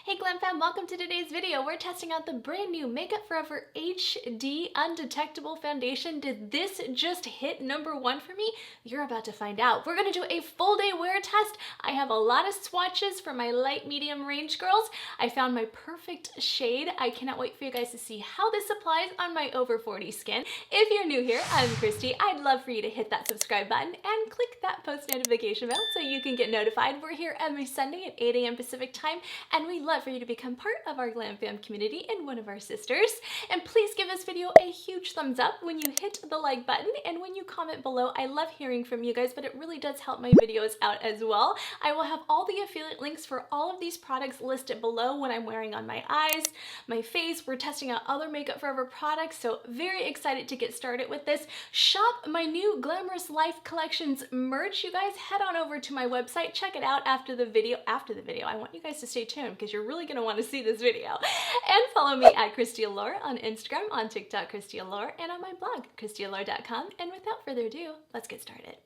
Hey GlamFam, welcome to today's video. We're testing out the brand new Makeup Forever HD Undetectable Foundation. Did this just hit #1 for me? You're about to find out. We're gonna do a full day wear test. I have a lot of swatches for my light medium range girls. I found my perfect shade. I cannot wait for you guys to see how this applies on my over 40 skin. If you're new here, I'm Christy. I'd love for you to hit that subscribe button and click that post notification bell so you can get notified. We're here every Sunday at 8 a.m. Pacific time, and we'd love for you to become part of our GlamFam community and one of our sisters. And please give this video a huge thumbs up when you hit the like button and when you comment below. I love hearing from you guys, but it really does help my videos out as well. I will have all the affiliate links for all of these products listed below when I'm wearing on my eyes, my face. We're testing out other Makeup Forever products, so very excited to get started with this. Shop my new Glamorous Life Collections merch. You guys head on over to my website, check it out after the video. I want you guys to stay tuned because you're really going to want to see this video. And follow me at Christy Allure on Instagram, on TikTok, Christy Allure, and on my blog, christyallure.com. And without further ado, let's get started.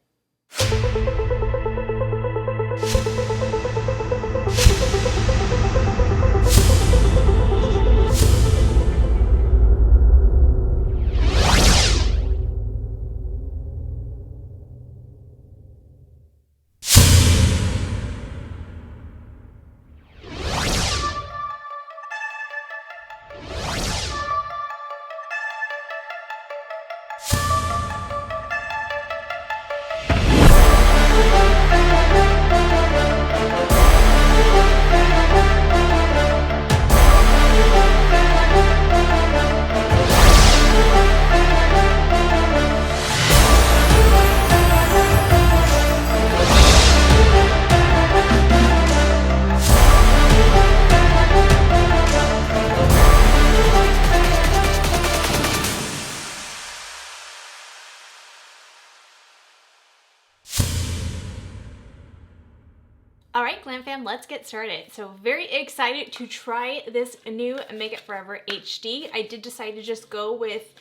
All right, GlamFam, let's get started. So very excited to try this new Makeup Forever HD. I did decide to just go with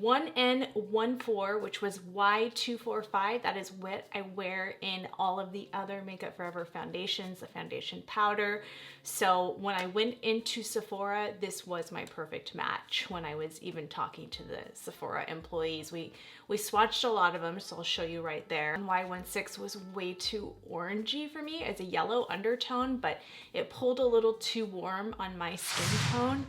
1N14, which was Y245. That is what I wear in all of the other Makeup Forever foundations, the foundation powder. So when I went into Sephora, this was my perfect match. When I was even talking to the Sephora employees, we swatched a lot of them, so I'll show you right there. Y16 was way too orangey for me as a yellow undertone, but it pulled a little too warm on my skin tone,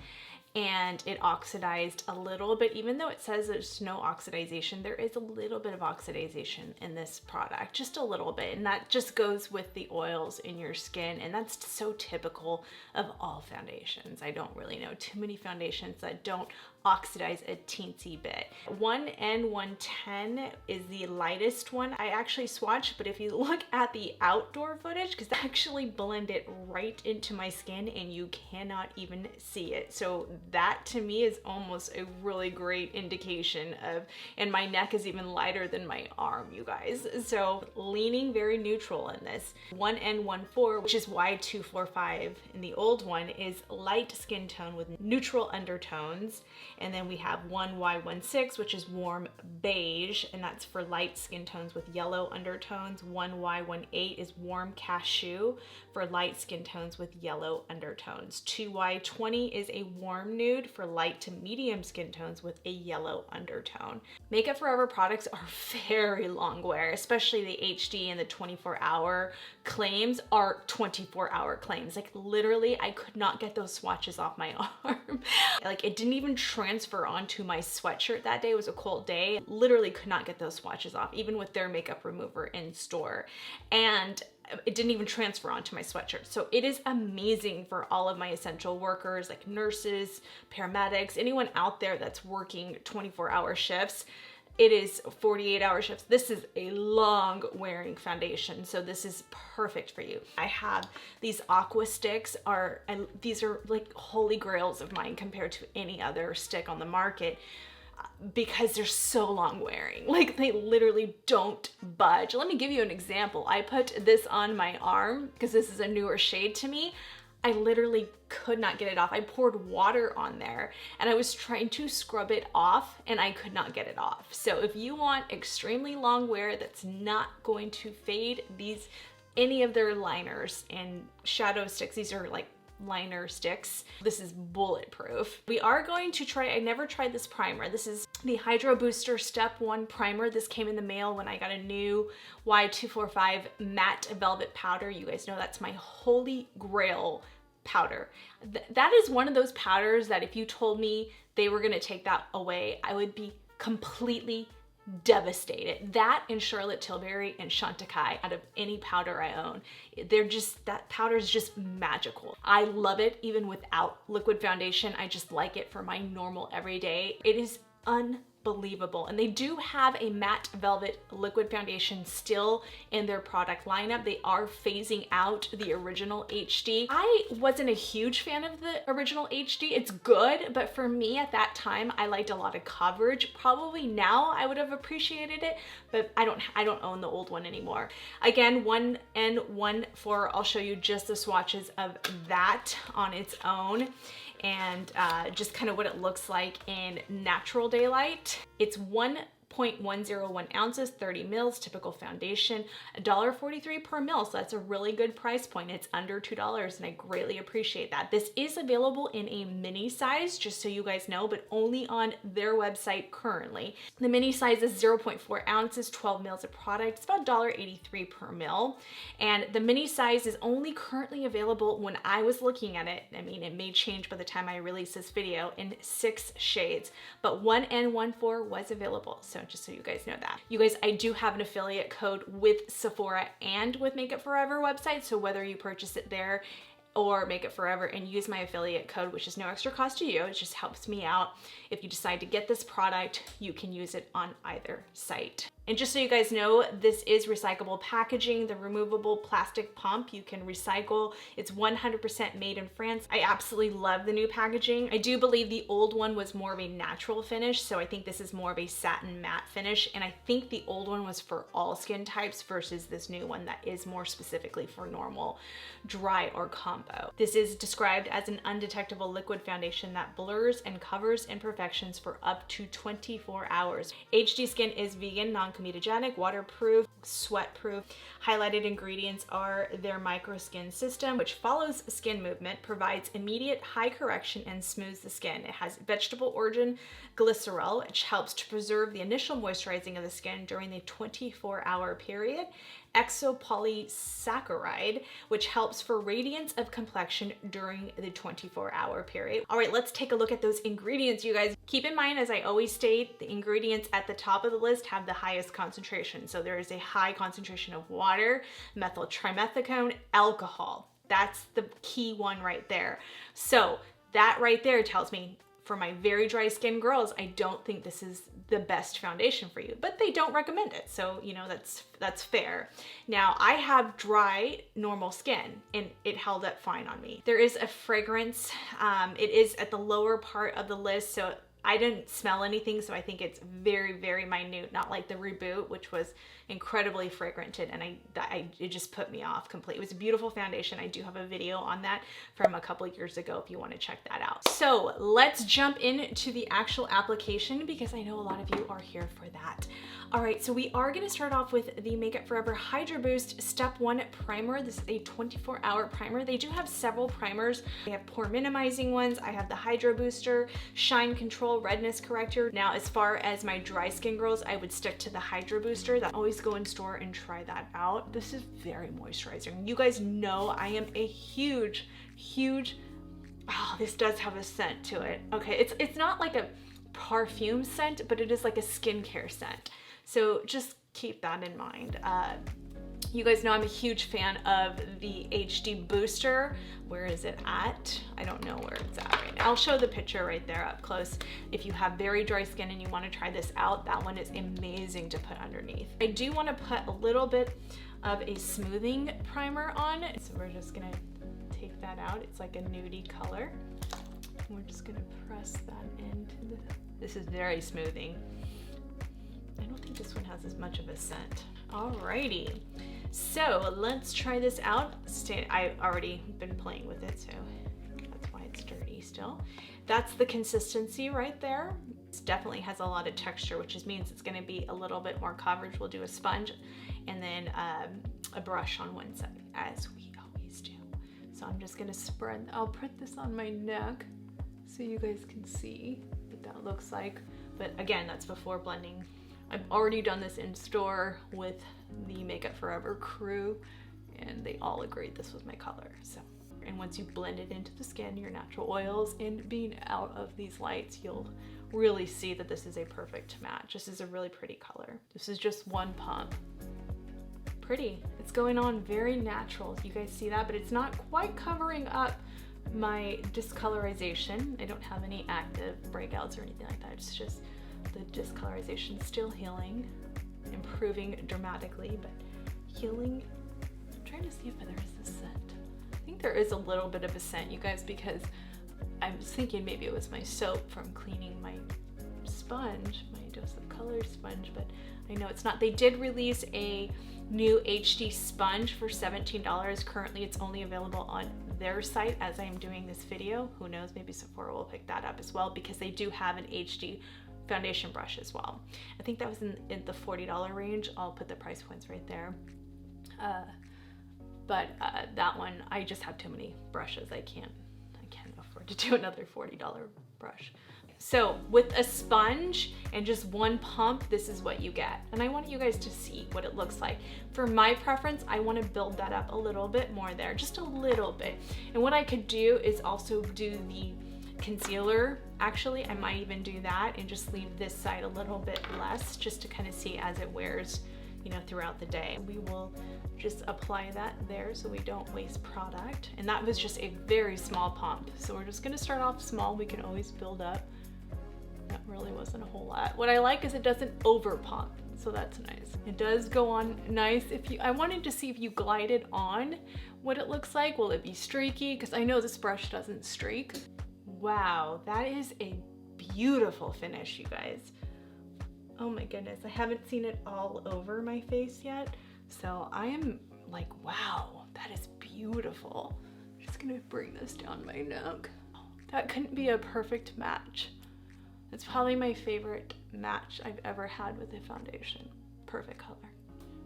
and it oxidized a little bit. Even though it says there's no oxidization, there is a little bit of oxidization in this product, just a little bit, and that just goes with the oils in your skin, and that's so typical of all foundations. I don't really know too many foundations that don't oxidize a teensy bit. 1N110 is the lightest one I actually swatched, but if you look at the outdoor footage, because I actually blend it right into my skin and you cannot even see it. So that to me is almost a really great indication of, and my neck is even lighter than my arm, you guys. So leaning very neutral in this. 1N14, which is Y245, and the old one is light skin tone with neutral undertones. And then we have 1Y16, which is warm beige, and that's for light skin tones with yellow undertones. 1Y18 is warm cashew for light skin tones with yellow undertones. 2Y20 is a warm nude for light to medium skin tones with a yellow undertone. Makeup Forever products are very long wear, especially the HD and the 24-hour claims are 24-hour claims. Like literally, I could not get those swatches off my arm. Like it didn't even transfer onto my sweatshirt that day. It was a cold day. Literally could not get those swatches off, even with their makeup remover in store. And it didn't even transfer onto my sweatshirt. So it is amazing for all of my essential workers, like nurses, paramedics, anyone out there that's working 24-hour shifts. It is 48-hour shifts. This is a long wearing foundation, so this is perfect for you. I have these aqua sticks, these are like holy grails of mine compared to any other stick on the market, because they're so long wearing. Like they literally don't budge. Let me give you an example. I put this on my arm because this is a newer shade to me. I literally could not get it off. I poured water on there and I was trying to scrub it off and I could not get it off. So if you want extremely long wear that's not going to fade, any of their liners and shadow sticks, these are like liner sticks. This is bulletproof. We are going to try, I never tried this primer. This is the Hydro Booster Step 1 Primer. This came in the mail when I got a new Y245 matte velvet powder. You guys know that's my holy grail powder. That is one of those powders that if you told me they were gonna take that away, I would be completely devastated. That and Charlotte Tilbury and Chantecaille, out of any powder I own, they're just, that powder is just magical. I love it even without liquid foundation. I just like it for my normal everyday. It is unbelievable. And they do have a matte velvet liquid foundation still in their product lineup. They are phasing out the original HD. I wasn't a huge fan of the original HD. It's good, but for me at that time, I liked a lot of coverage. Probably now I would have appreciated it, but I don't own the old one anymore. Again, 1N14, I'll show you just the swatches of that on its own, and just kind of what it looks like in natural daylight. It's 1.101 ounces, 30 mils, typical foundation, $1.43 per mil. So that's a really good price point. It's under $2 and I greatly appreciate that. This is available in a mini size, just so you guys know, but only on their website currently. The mini size is 0.4 ounces, 12 mils of product. It's about $1.83 per mil. And the mini size is only currently available when I was looking at it. I mean, it may change by the time I release this video, in 6 shades, but 1N14 was available. So just so you guys know that. You guys, I do have an affiliate code with Sephora and with Make It Forever website. So whether you purchase it there or Make It Forever and use my affiliate code, which is no extra cost to you, it just helps me out. If you decide to get this product, you can use it on either site. And just so you guys know, this is recyclable packaging. The removable plastic pump you can recycle. It's 100% made in France. I absolutely love the new packaging. I do believe the old one was more of a natural finish, so I think this is more of a satin matte finish. And I think the old one was for all skin types versus this new one that is more specifically for normal, dry, or combo. This is described as an undetectable liquid foundation that blurs and covers imperfections for up to 24 hours. HD Skin is vegan, non-comedogenic, waterproof, sweat-proof. Highlighted ingredients are their micro skin system, which follows skin movement, provides immediate high correction, and smooths the skin. It has vegetable origin glycerol, which helps to preserve the initial moisturizing of the skin during the 24-hour period. Exopolysaccharide, which helps for radiance of complexion during the 24-hour period. All right, let's take a look at those ingredients, you guys. Keep in mind, as I always state, the ingredients at the top of the list have the highest concentration. So there is a high concentration of water, methyl trimethicone, alcohol. That's the key one right there. So that right there tells me, for my very dry skin girls, I don't think this is the best foundation for you, but they don't recommend it. So, you know, that's fair. Now, I have dry, normal skin and it held up fine on me. There is a fragrance. It is at the lower part of the list, so I didn't smell anything, so I think it's very, very minute, not like the Reboot, which was incredibly fragranted, and it just put me off completely. It was a beautiful foundation. I do have a video on that from a couple of years ago if you want to check that out. So let's jump into the actual application, because I know a lot of you are here for that. All right, so we are going to start off with the Make It Forever Hydro Boost Step 1 Primer. This is a 24-hour primer. They do have several primers. They have pore minimizing ones. I have the Hydro Booster, Shine Control, Redness Corrector. Now, as far as my dry skin girls, I would stick to the Hydro Booster. That always go in store and try that out. This is very moisturizing. You guys know I am a huge, oh, this does have a scent to it. Okay, it's not like a perfume scent, but it is like a skincare scent. So just keep that in mind. You guys know I'm a huge fan of the HD Booster. Where is it at? I don't know where it's at right now. I'll show the picture right there up close. If you have very dry skin and you want to try this out, that one is amazing to put underneath. I do want to put a little bit of a smoothing primer on. So we're just gonna take that out. It's like a nudie color. We're just gonna press that into this is very smoothing. I don't think this one has as much of a scent. Alrighty, so let's try this out. I've already been playing with it, so that's why it's dirty still. That's the consistency right there. It definitely has a lot of texture, which means it's gonna be a little bit more coverage. We'll do a sponge and then a brush on one side, as we always do. So So I'm just gonna spread, I'll put this on my neck so you guys can see what that looks like. But again, that's before blending. I've already done this in store with the Makeup Forever crew, and they all agreed this was my color. So, and once you blend it into the skin, your natural oils, and being out of these lights, you'll really see that this is a perfect match. This is a really pretty color. This is just one pump. Pretty. It's going on very natural. You guys see that, but it's not quite covering up my discolorization. I don't have any active breakouts or anything like that. It's just the discolorization still healing, improving dramatically, but healing. I'm trying to see if there is a scent. I think there is a little bit of a scent, you guys, because I was thinking maybe it was my soap from cleaning my sponge, my Dose of Color sponge, but I know it's not. They did release a new HD sponge for $17. Currently it's only available on their site as I am doing this video. Who knows, maybe Sephora will pick that up as well, because they do have an HD foundation brush as well. I think that was in the $40 range. I'll put the price points right there. But that one, I just have too many brushes. I can't afford to do another $40 brush. So with a sponge and just one pump, this is what you get. And I want you guys to see what it looks like. For my preference, I want to build that up a little bit more there, just a little bit. And what I could do is also do the concealer. Actually, I might even do that and just leave this side a little bit less, just to kind of see as it wears, you know, throughout the day. We will just apply that there so we don't waste product. And that was just a very small pump. So we're just gonna start off small. We can always build up. That really wasn't a whole lot. What I like is it doesn't over pump, so that's nice. It does go on nice. I wanted to see if you glide it on, what it looks like. Will it be streaky? Because I know this brush doesn't streak. Wow, that is a beautiful finish, you guys. Oh my goodness, I haven't seen it all over my face yet, so I am like, wow, that is beautiful. I'm just gonna bring this down my neck. That couldn't be a perfect match. It's probably my favorite match I've ever had with a foundation. Perfect color,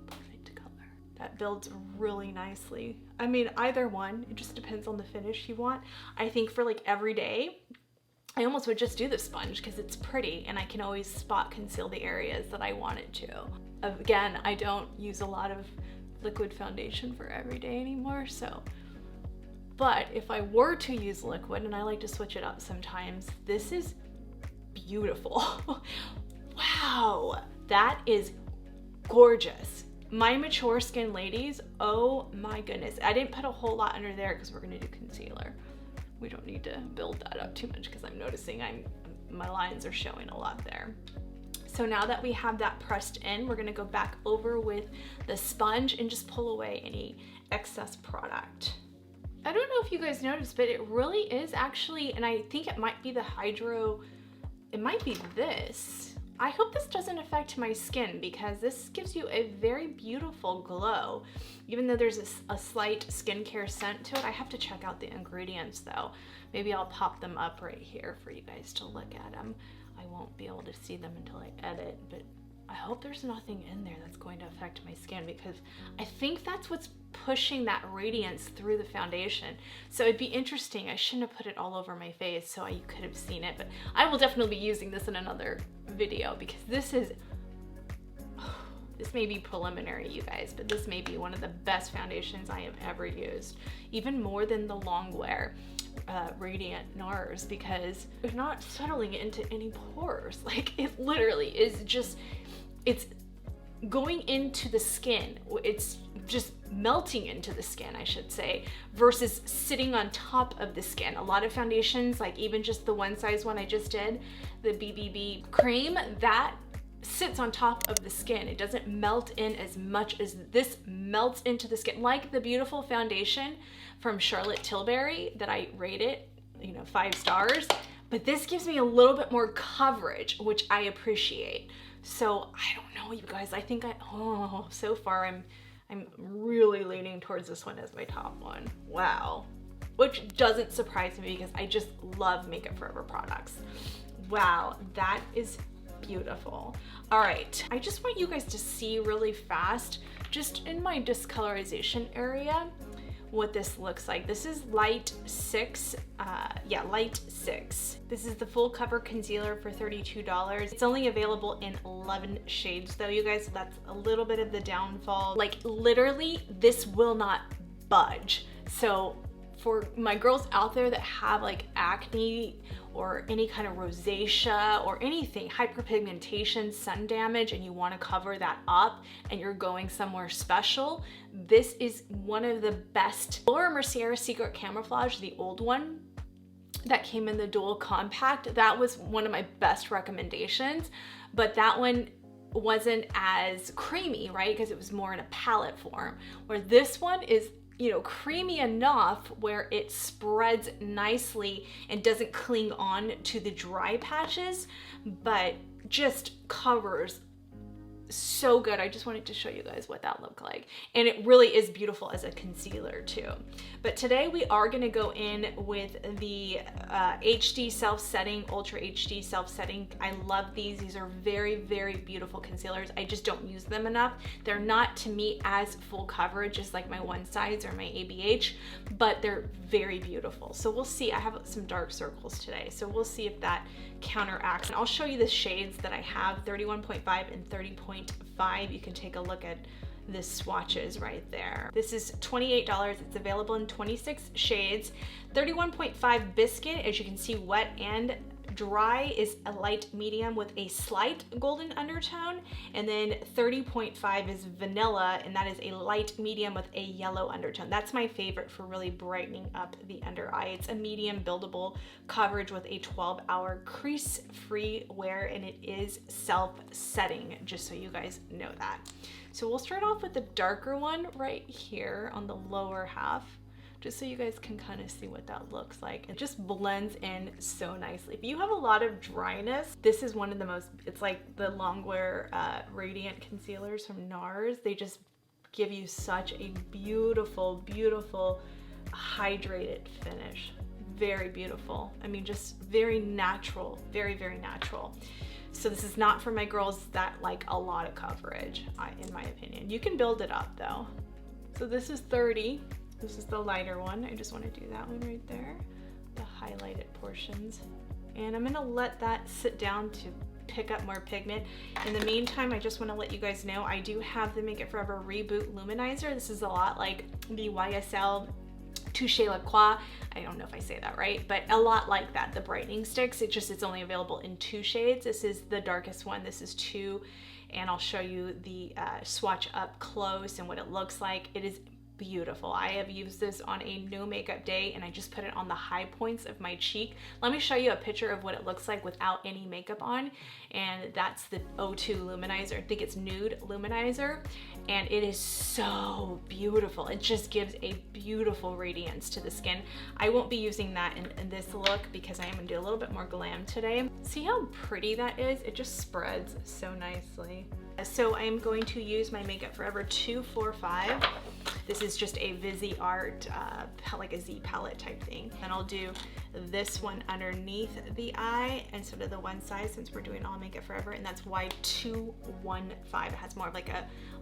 perfect color. That builds really nicely. I mean, either one, it just depends on the finish you want. I think for like every day, I almost would just do the sponge because it's pretty and I can always spot conceal the areas that I want it to. Again, I don't use a lot of liquid foundation for every day anymore, so. But if I were to use liquid, and I like to switch it up sometimes, this is beautiful. Wow, that is gorgeous. My mature skin ladies, oh my goodness. I didn't put a whole lot under there because we're gonna do concealer. We don't need to build that up too much because I'm noticing my lines are showing a lot there. So now that we have that pressed in, we're gonna go back over with the sponge and just pull away any excess product. I don't know if you guys noticed, but it really is actually, and I think it might be the hydro, it might be this. I hope this doesn't affect my skin because this gives you a very beautiful glow. Even though there's a slight skincare scent to it, I have to check out the ingredients though. Maybe I'll pop them up right here for you guys to look at them. I won't be able to see them until I edit, but I hope there's nothing in there that's going to affect my skin because I think that's what's pushing that radiance through the foundation. So it'd be interesting. I shouldn't have put it all over my face so you could have seen it, but I will definitely be using this in another video because this is, this may be preliminary, you guys, but this may be one of the best foundations I have ever used, even more than the Longwear Radiant NARS because they're not settling into any pores. Like it literally is just, it's going into the skin. It's just melting into the skin, I should say, versus sitting on top of the skin. A lot of foundations, like even just the one size one I just did, the BBB cream, that sits on top of the skin. It doesn't melt in as much as this melts into the skin, like the beautiful foundation from Charlotte Tilbury that I rated, 5 stars. But this gives me a little bit more coverage, which I appreciate. So I don't know, you guys. I think so far I'm really leaning towards this one as my top one. Wow. Which doesn't surprise me because I just love Makeup Forever products. Wow, that is beautiful. All right, I just want you guys to see really fast, just in my discolorization area, what this looks like. This is light 6, light 6. This is the full cover concealer for $32. It's only available in 11 shades though, you guys, so that's a little bit of the downfall. Like literally, this will not budge. So for my girls out there that have like acne or any kind of rosacea or anything, hyperpigmentation, sun damage, and you want to cover that up and you're going somewhere special, this is one of the best. Laura Mercier Secret Camouflage, the old one that came in the dual compact, that was one of my best recommendations, but that one wasn't as creamy, right? Because it was more in a palette form, where this one is, you know, creamy enough where it spreads nicely and doesn't cling on to the dry patches, but just covers so good. I just wanted to show you guys what that looked like. And it really is beautiful as a concealer too. But today we are gonna go in with the HD self-setting, Ultra HD self-setting. I love these. These are very, very beautiful concealers. I just don't use them enough. They're not, to me, as full coverage as like my One Size or my ABH, but they're very beautiful. So we'll see. I have some dark circles today, so we'll see if that counteracts. And I'll show you the shades that I have, 31.5 and 30.5. You can take a look at the swatches right there. This is $28. It's available in 26 shades. 31.5 Biscuit, as you can see, wet and dry, is a light medium with a slight golden undertone. And then 30.5 is Vanilla, and that is a light medium with a yellow undertone. That's my favorite for really brightening up the under eye. It's a medium buildable coverage with a 12-hour crease-free wear, and it is self-setting, just so you guys know that. So we'll start off with the darker one right here on the lower half, just so you guys can kind of see what that looks like. It just blends in so nicely. If you have a lot of dryness, this is one of the most, it's like the Longwear Radiant Concealers from NARS. They just give you such a beautiful, beautiful hydrated finish. Very beautiful. I mean, just very natural, very, very natural. So this is not for my girls that like a lot of coverage, in my opinion. You can build it up though. So this is 30. This is the lighter one. I just want to do that one right there, the highlighted portions. And I'm gonna let that sit down to pick up more pigment. In the meantime, I just want to let you guys know I do have the Make It Forever Reboot Luminizer. This is a lot like the YSL Touche La Croix. I don't know if I say that right, but a lot like that, the brightening sticks. It's only available in 2 shades. This is the darkest one. This is 2, and I'll show you the swatch up close and what it looks like. It is beautiful. I have used this on a no makeup day, and I just put it on the high points of my cheek. Let me show you a picture of what it looks like without any makeup on, and that's the O2 Luminizer. I think it's Nude Luminizer, and it is so beautiful. It just gives a beautiful radiance to the skin. I won't be using that in this look because I am gonna do a little bit more glam today. See how pretty that is? It just spreads so nicely. So I am going to use my Make It Forever 245. This is just a Visi Art, like a Z palette type thing. And I'll do this one underneath the eye instead of the One Size, since we're doing all Make It Forever, and that's Y215. It has more of like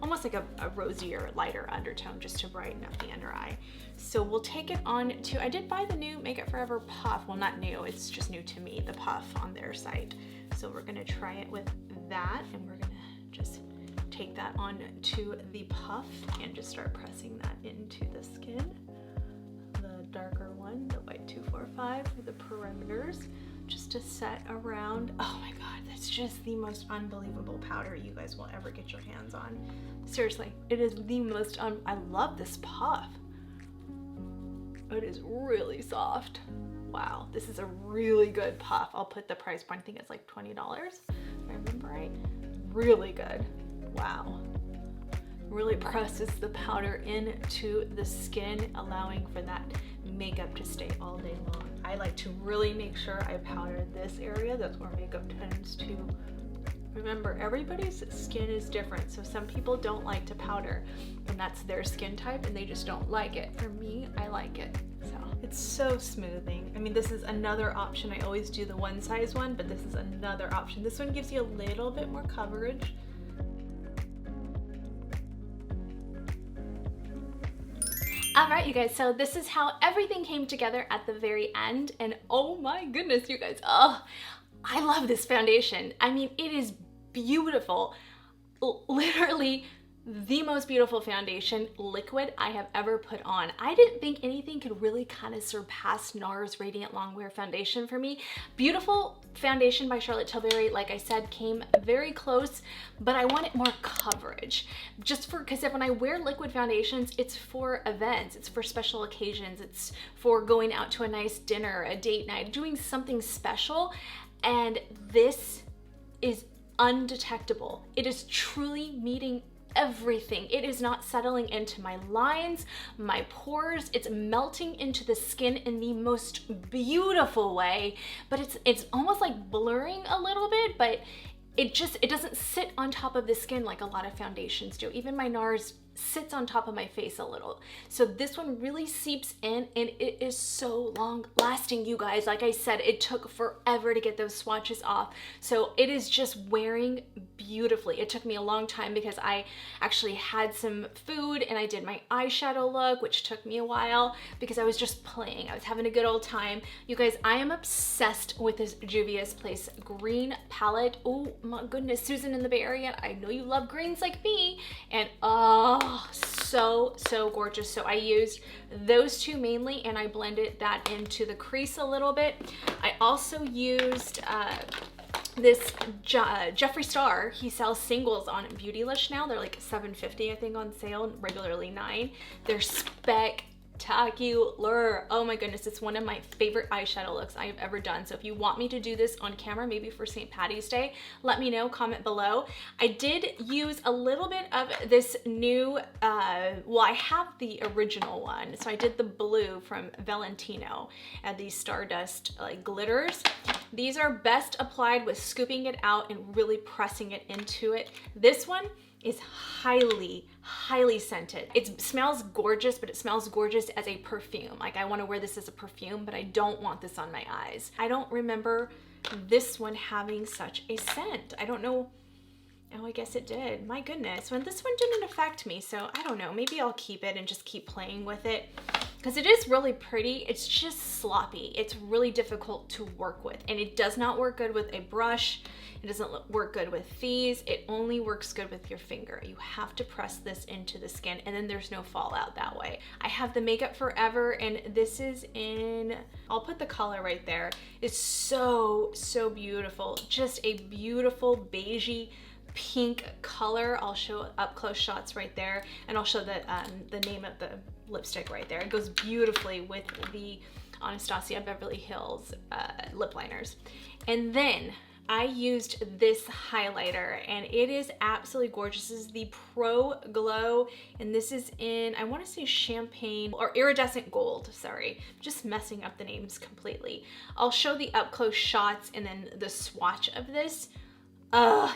almost like a rosier, lighter undertone just to brighten up the under eye. So we'll take it on to, I did buy the new Make It Forever Puff. Well, not new, it's just new to me, the Puff on their site. So we're gonna try it with that, and we're gonna just take that on to the puff and just start pressing that into the skin. The darker one, the white 245 for the perimeters, just to set around. Oh my God, that's just the most unbelievable powder you guys will ever get your hands on. Seriously, it is the most, I love this puff. It is really soft. Wow, this is a really good puff. I'll put the price point, I think it's like $20, if I remember right. Really good. Wow. Really presses the powder into the skin, allowing for that makeup to stay all day long. I like to really make sure I powder this area. That's where makeup tends to. Remember, everybody's skin is different. So some people don't like to powder, and that's their skin type, and they just don't like it. For me, I like it. So it's so smoothing. I mean, this is another option. I always do the One Size one, but this is another option. This one gives you a little bit more coverage. All right, you guys, so this is how everything came together at the very end. And oh my goodness, you guys, oh, I love this foundation. I mean, it is beautiful. Literally the most beautiful foundation liquid I have ever put on. I didn't think anything could really kind of surpass NARS Radiant Longwear Foundation for me. Beautiful foundation by Charlotte Tilbury, like I said, came very close, but I wanted more coverage. Just for, because when I wear liquid foundations, it's for events, it's for special occasions, it's for going out to a nice dinner, a date night, doing something special, and this is undetectable. It is truly meeting everything. It is not settling into my lines, my pores. It's melting into the skin in the most beautiful way, but it's almost like blurring a little bit, but it doesn't sit on top of the skin like a lot of foundations do. Even my NARS sits on top of my face a little. So this one really seeps in, and it is so long lasting, you guys. Like I said, it took forever to get those swatches off. So it is just wearing beautifully. It took me a long time because I actually had some food and I did my eyeshadow look, which took me a while because I was just playing. I was having a good old time. You guys, I am obsessed with this Juvia's Place green palette. Oh my goodness, Susan in the Bay Area, I know you love greens like me, and oh, so gorgeous. So I used those two mainly, and I blended that into the crease a little bit. I also used this Jeffree Star. He sells singles on Beautylish now. They're like $7.50 I think on sale, regularly $9. They're spectacular. Oh my goodness, it's one of my favorite eyeshadow looks I have ever done. So if you want me to do this on camera, maybe for St. Patty's Day, let me know, comment below. I did use a little bit of this new, well, I have the original one. So I did the blue from Valentino and these Stardust like glitters. These are best applied with scooping it out and really pressing it into it. This one is highly scented. It smells gorgeous, but it smells gorgeous as a perfume. Like I want to wear this as a perfume, but I don't want this on my eyes. I don't remember this one having such a scent. I don't know. Oh, I guess it did. My goodness. Well, this one didn't affect me, so I don't know. Maybe I'll keep it and just keep playing with it because it is really pretty. It's just sloppy. It's really difficult to work with, and it does not work good with a brush. It doesn't work good with these. It only works good with your finger. You have to press this into the skin, and then there's no fallout that way. I have the Makeup Forever, and this is in, I'll put the color right there. It's so beautiful. Just a beautiful beigey pink color. I'll show up close shots right there, and I'll show the name of the lipstick right there. It goes beautifully with the Anastasia Beverly Hills lip liners. And then I used this highlighter, and it is absolutely gorgeous. This is the Pro Glow, and this is in, I want to say champagne or iridescent gold. Sorry, I'm just messing up the names completely. I'll show the up close shots and then the swatch of this.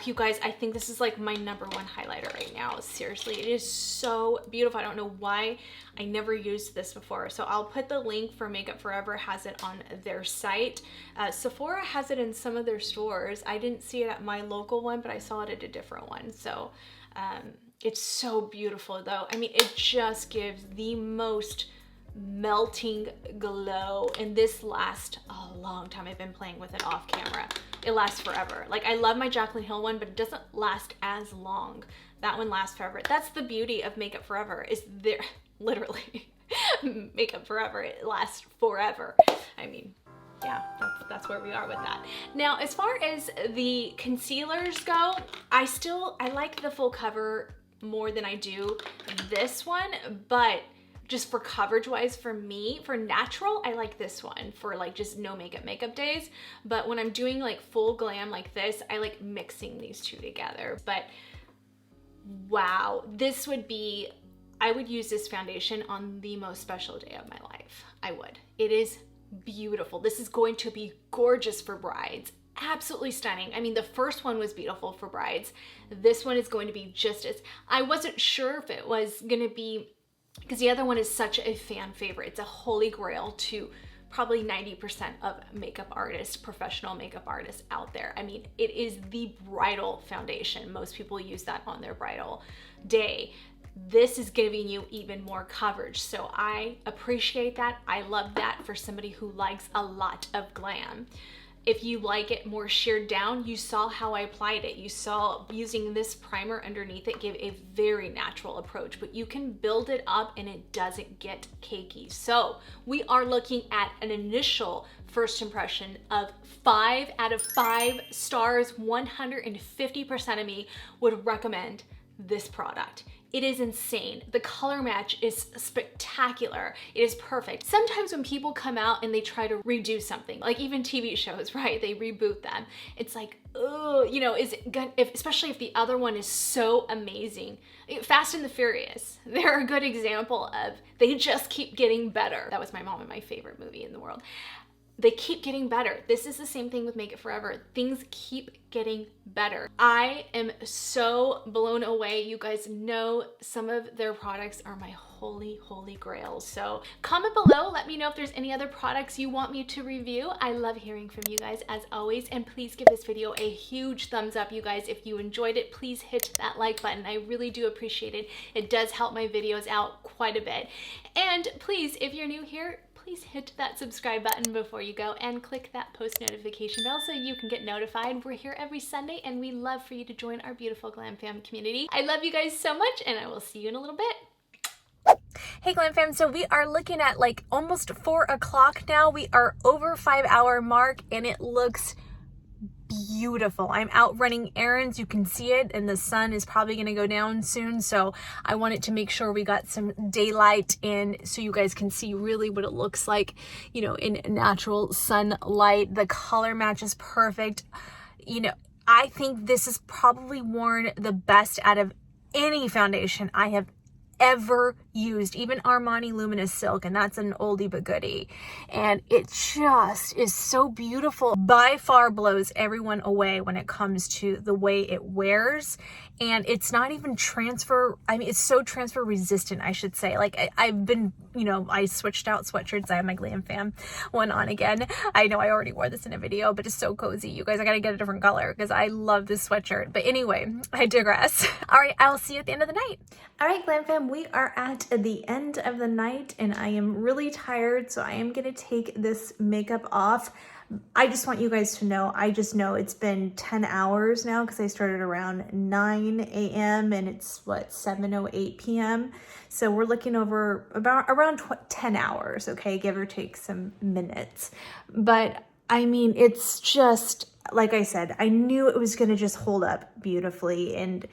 You guys, I think this is like my #1 highlighter right now. Seriously, it is so beautiful. I don't know why I never used this before. So I'll put the link for Makeup Forever, has it on their site. Sephora has it in some of their stores. I didn't see it at my local one, but I saw it at a different one. So it's so beautiful though. I mean, it just gives the most melting glow, and this lasts a long time. I've been playing with it off camera. It lasts forever. Like I love my Jaclyn Hill one, but it doesn't last as long. That one lasts forever. That's the beauty of Makeup Forever, is there literally Makeup Forever, it lasts forever. I mean, yeah, that's where we are with that. Now, as far as the concealers go, I like the full cover more than I do this one, but just for coverage wise, for me, for natural, I like this one for like just no makeup days. But when I'm doing like full glam like this, I like mixing these two together. But wow, this would be, I would use this foundation on the most special day of my life. I would. It is beautiful. This is going to be gorgeous for brides. Absolutely stunning. I mean, the first one was beautiful for brides. This one is going to be just as, I wasn't sure if it was going to be, because the other one is such a fan favorite. It's a holy grail to probably 90% of makeup artists, professional makeup artists out there. I mean, it is the bridal foundation. Most people use that on their bridal day. this is giving you even more coverage. So I appreciate that. I love that for somebody who likes a lot of glam. If you like it more sheared down, you saw how I applied it. You saw using this primer underneath it gave a very natural approach, but you can build it up and it doesn't get cakey. So we are looking at an initial first impression of 5 out of 5 stars. 150% of me would recommend this product. It is insane. The color match is spectacular. It is perfect. Sometimes when people come out and they try to redo something, like even TV shows, right? They reboot them. It's like, oh, you know, is it good? Especially if the other one is so amazing. Fast and the Furious, they're a good example of, they just keep getting better. That was my mom and my favorite movie in the world. They keep getting better. This is the same thing with Make It Forever. Things keep getting better. I am so blown away. You guys know some of their products are my holy grails. So comment below, let me know if there's any other products you want me to review. I love hearing from you guys as always, and please give this video a huge thumbs up, you guys. If you enjoyed it, please hit that like button. I really do appreciate it. It does help my videos out quite a bit. And please, if you're new here, please hit that subscribe button before you go and click that post notification bell so you can get notified. We're here every Sunday and we love for you to join our beautiful GlamFam community. I love you guys so much and I will see you in a little bit. Hey GlamFam, so we are looking at like almost 4 o'clock now. We are over 5-hour mark and it looks beautiful. I'm out running errands. You can see it and the sun is probably going to go down soon. So I wanted to make sure we got some daylight in so you guys can see really what it looks like, you know, in natural sunlight. The color match is perfect. You know, I think this is probably worn the best out of any foundation I have ever used, even Armani Luminous Silk, and that's an oldie but goodie, and it just is so beautiful. By far blows everyone away when it comes to the way it wears, and it's not even transfer, I mean, it's so transfer resistant, I should say. Like I've been, you know, I switched out sweatshirts. I have my GlamFam one on again. I know I already wore this in a video, but it's so cozy, you guys. I gotta get a different color because I love this sweatshirt. But anyway, I digress. All right, I'll see you at the end of the night. All right, GlamFam, we are at the end of the night and I am really tired, so I am gonna take this makeup off. I just want you guys to know, I just know it's been 10 hours now because I started around 9 a.m. and it's what, 7:08 p.m. So we're looking over around 10 hours, okay, give or take some minutes. But I mean, it's just, like I said, I knew it was gonna just hold up beautifully, and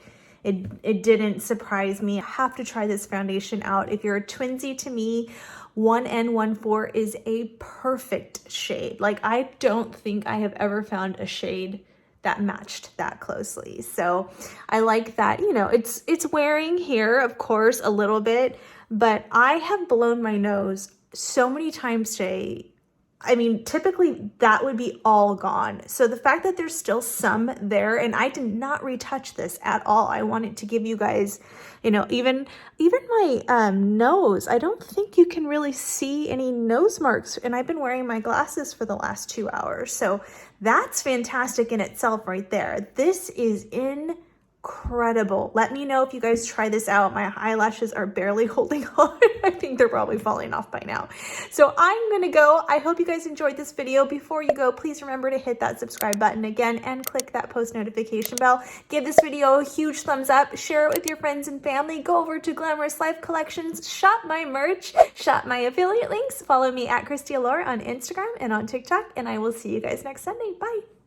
it didn't surprise me. I have to try this foundation out. If you're a twinsy to me, 1N14 is a perfect shade. Like, I don't think I have ever found a shade that matched that closely. So I like that, you know, it's wearing here, of course, a little bit, but I have blown my nose so many times today. I mean, typically that would be all gone. So the fact that there's still some there, and I did not retouch this at all. I wanted to give you guys, you know, even my nose, I don't think you can really see any nose marks, and I've been wearing my glasses for the last 2 hours. So that's fantastic in itself right there. This is incredible. Let me know if you guys try this out. My eyelashes are barely holding on. I think they're probably falling off by now. So I'm gonna go. I hope you guys enjoyed this video. Before you go, please remember to hit that subscribe button again and click that post notification bell. Give this video a huge thumbs up. Share it with your friends and family. Go over to Glamorous Life Collections. Shop my merch. Shop my affiliate links. Follow me at Christy Allure on Instagram and on TikTok. And I will see you guys next Sunday. Bye.